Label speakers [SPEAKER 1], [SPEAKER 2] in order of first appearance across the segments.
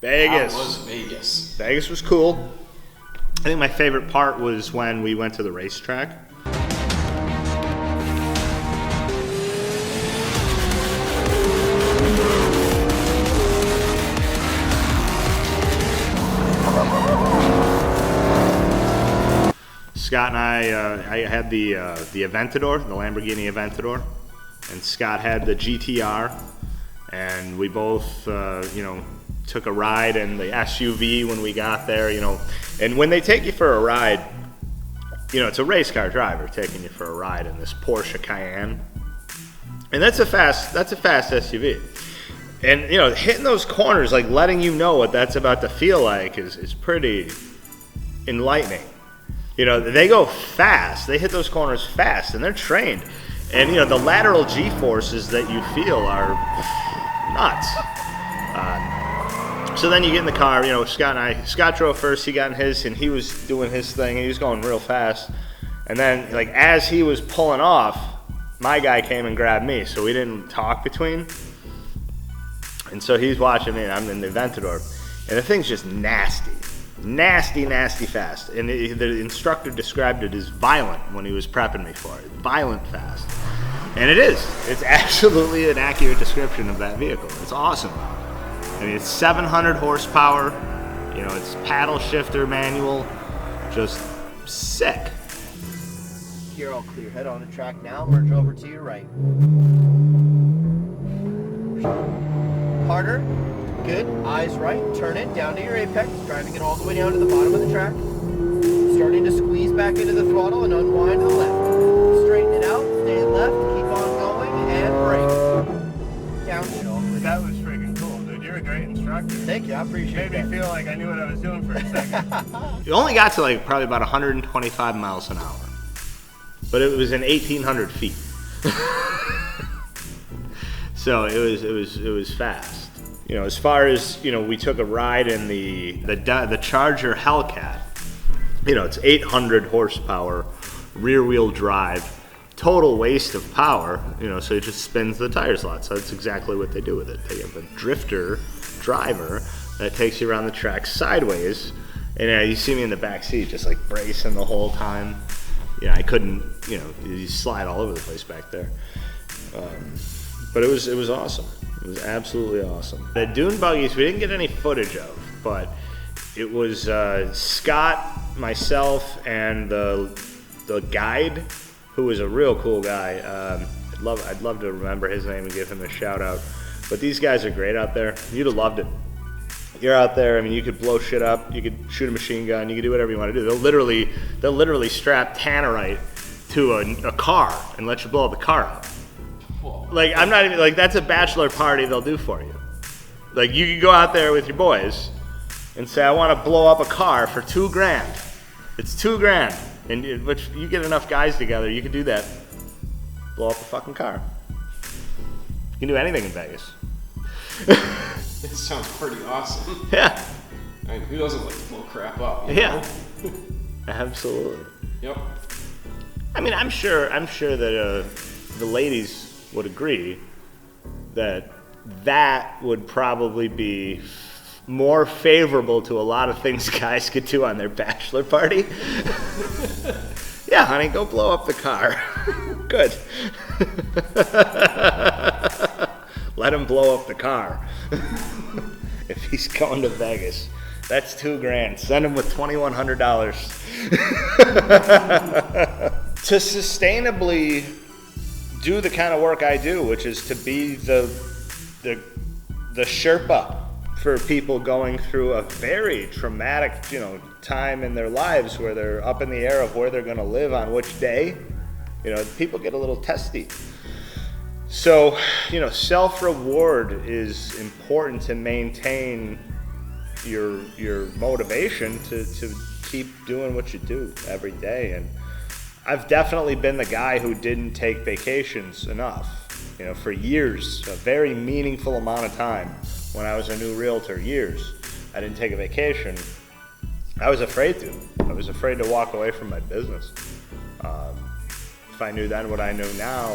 [SPEAKER 1] Vegas.
[SPEAKER 2] How was Vegas?
[SPEAKER 1] Vegas was cool. I think my favorite part was when we went to the racetrack. Scott and I had the Aventador, the Lamborghini Aventador, and Scott had the GTR, and we both, took a ride in the SUV when we got there, And when they take you for a ride, it's a race car driver taking you for a ride in this Porsche Cayenne, and that's a fast SUV. And hitting those corners, like letting you know what that's about to feel like, is pretty enlightening. They go fast. They hit those corners fast, and they're trained. And, the lateral G-forces that you feel are nuts. So then you get in the car, Scott drove first, he got in his, and he was doing his thing, and he was going real fast. And then, as he was pulling off, my guy came and grabbed me, so we didn't talk between. And so he's watching me, and I'm in the Aventador. And the thing's just nasty. Nasty fast. And the instructor described it as violent when he was prepping me for it. Violent fast. And it is. It's absolutely an accurate description of that vehicle. It's awesome. It's 700 horsepower. It's paddle shifter manual. Just sick.
[SPEAKER 3] You're all clear. Head on the track now. Merge over to your right. Harder. Good. Eyes right. Turn it down to your apex, driving it all the way down to the bottom of the track. Starting to squeeze back into the throttle and unwind to the left. Straighten it out. Stay left. Keep on going and brake. Downhill.
[SPEAKER 1] That was freaking cool, dude. You're a great instructor.
[SPEAKER 3] Thank you. I appreciate it.
[SPEAKER 1] Made me feel like I knew what I was doing for a second. You only got to probably about 125 miles an hour, but it was in 1,800 feet. So it was fast. As far as, we took a ride in the Charger Hellcat. It's 800 horsepower, rear wheel drive, total waste of power, so it just spins the tires a lot. So that's exactly what they do with it. They have a drifter driver that takes you around the track sideways. And you see me in the back seat just bracing the whole time. I couldn't, you slide all over the place back there. But it was awesome. It was absolutely awesome. The dune buggies, we didn't get any footage of, but it was Scott, myself, and the guide, who was a real cool guy. I'd love to remember his name and give him a shout out. But these guys are great out there. You'd have loved it. You're out there. You could blow shit up. You could shoot a machine gun. You could do whatever you want to do. They'll literally strap tannerite to a car and let you blow the car up. I'm not even that's a bachelor party they'll do for you. You could go out there with your boys and say, I want to blow up a car for $2,000. It's $2,000, and which you get enough guys together, you can do that. Blow up a fucking car. You can do anything in Vegas.
[SPEAKER 2] It sounds pretty awesome.
[SPEAKER 1] Yeah.
[SPEAKER 2] Who doesn't like to blow crap up?
[SPEAKER 1] Yeah. Absolutely.
[SPEAKER 2] Yep.
[SPEAKER 1] I'm sure that the ladies would agree that would probably be more favorable to a lot of things guys could do on their bachelor party. Yeah, honey, go blow up the car. Good. Let him blow up the car. If he's going to Vegas, that's $2,000. Send him with $2,100. To sustainably do the kind of work I do, which is to be the Sherpa for people going through a very traumatic, time in their lives where they're up in the air of where they're going to live on which day. People get a little testy. So, self-reward is important to maintain your motivation to keep doing what you do every day. And I've definitely been the guy who didn't take vacations enough. For years, a very meaningful amount of time when I was a new realtor, years, I didn't take a vacation. I was afraid to. I was afraid to walk away from my business. If I knew then what I know now,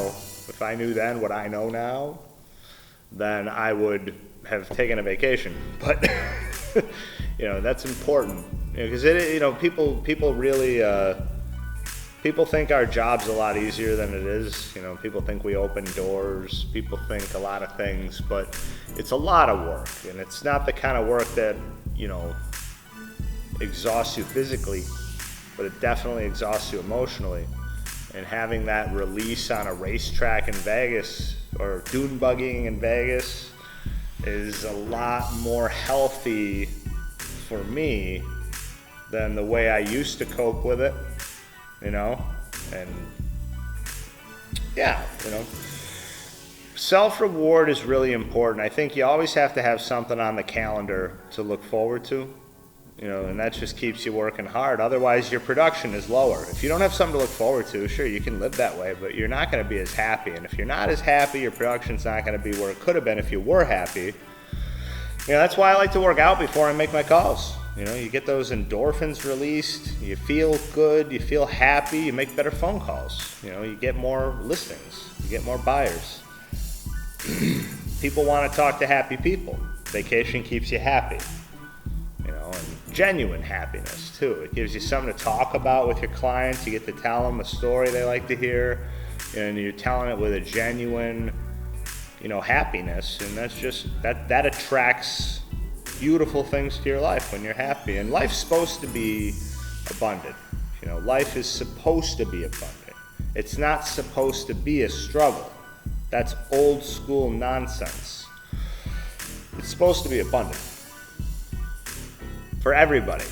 [SPEAKER 1] if I knew then what I know now, then I would have taken a vacation. But You know, that's important, because people really, people think our job's a lot easier than it is. You know, people think we open doors, people think a lot of things, but it's a lot of work, and it's not the kind of work that, you know, exhausts you physically, but it definitely exhausts you emotionally. And having that release on a racetrack in Vegas or dune buggying in Vegas is a lot more healthy for me than the way I used to cope with it, you know? And yeah, you know, self-reward is really important. I think you always have to have something on the calendar to look forward to, you know, and that just keeps you working hard. Otherwise, your production is lower. If you don't have something to look forward to, sure, you can live that way, but you're not going to be as happy. And if you're not as happy, your production's not going to be where it could have been if you were happy. You know, that's why I like to work out before I make my calls. You know, you get those endorphins released, you feel good, you feel happy, you make better phone calls. You know, you get more listings, you get more buyers. People want to talk to happy people. Vacation keeps you happy. You know, and genuine happiness too. It gives you something to talk about with your clients. You get to tell them a story they like to hear, and you're telling it with a genuine, you know, happiness, and that's just that attracts beautiful things to your life when you're happy. And life's supposed to be abundant. You know, life is supposed to be abundant. It's not supposed to be a struggle. That's old school nonsense. It's supposed to be abundant for everybody.